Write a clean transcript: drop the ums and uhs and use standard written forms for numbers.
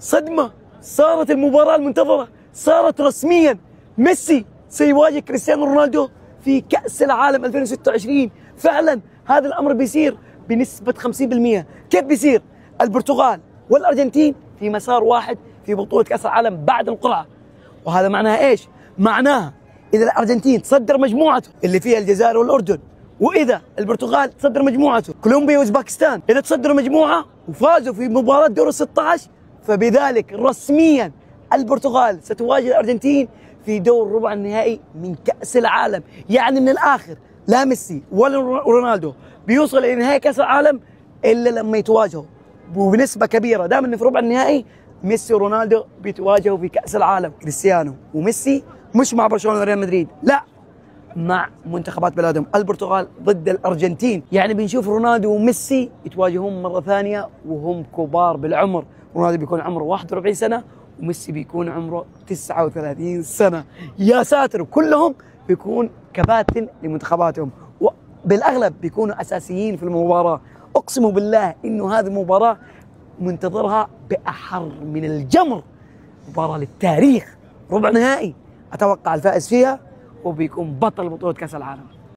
صدمة، صارت المباراة المنتظرة، صارت رسميا. ميسي سيواجه كريستيانو رونالدو في كأس العالم 2026. فعلا هذا الأمر بيصير بنسبة 50%. كيف بيصير؟ البرتغال والأرجنتين في مسار واحد في بطولة كأس العالم بعد القرعة. وهذا معناها إيش؟ معناها إذا الأرجنتين تصدر مجموعته اللي فيها الجزائر والأردن، وإذا البرتغال تصدر مجموعته كولومبيا وأوزباكستان، إذا تصدروا مجموعة وفازوا في مباراة دور ال16، فبذلك رسميا البرتغال ستواجه الأرجنتين في دور ربع النهائي من كأس العالم. يعني من الآخر لا ميسي ولا رونالدو بيوصل إلى نهائي كأس العالم إلا لما يتواجهوا، وبنسبة كبيرة دام إنه في ربع النهائي ميسي ورونالدو بيتواجهوا في كأس العالم. كريستيانو وميسي مش مع برشلونة وريال مدريد، لا، مع منتخبات بلادهم. البرتغال ضد الأرجنتين، يعني بنشوف رونالدو وميسي يتواجهون مرة ثانية وهم كبار بالعمر. رونالدو بيكون عمره 41 سنة وميسي بيكون عمره 39 سنة. يا ساتر، كلهم بيكون كباتن لمنتخباتهم، وبالأغلب بيكونوا أساسيين في المباراة. أقسم بالله إنه هذه المباراة منتظرها بأحر من الجمر. مباراة للتاريخ، ربع نهائي، أتوقع الفائز فيها وبيكون بطل بطولة كأس العالم.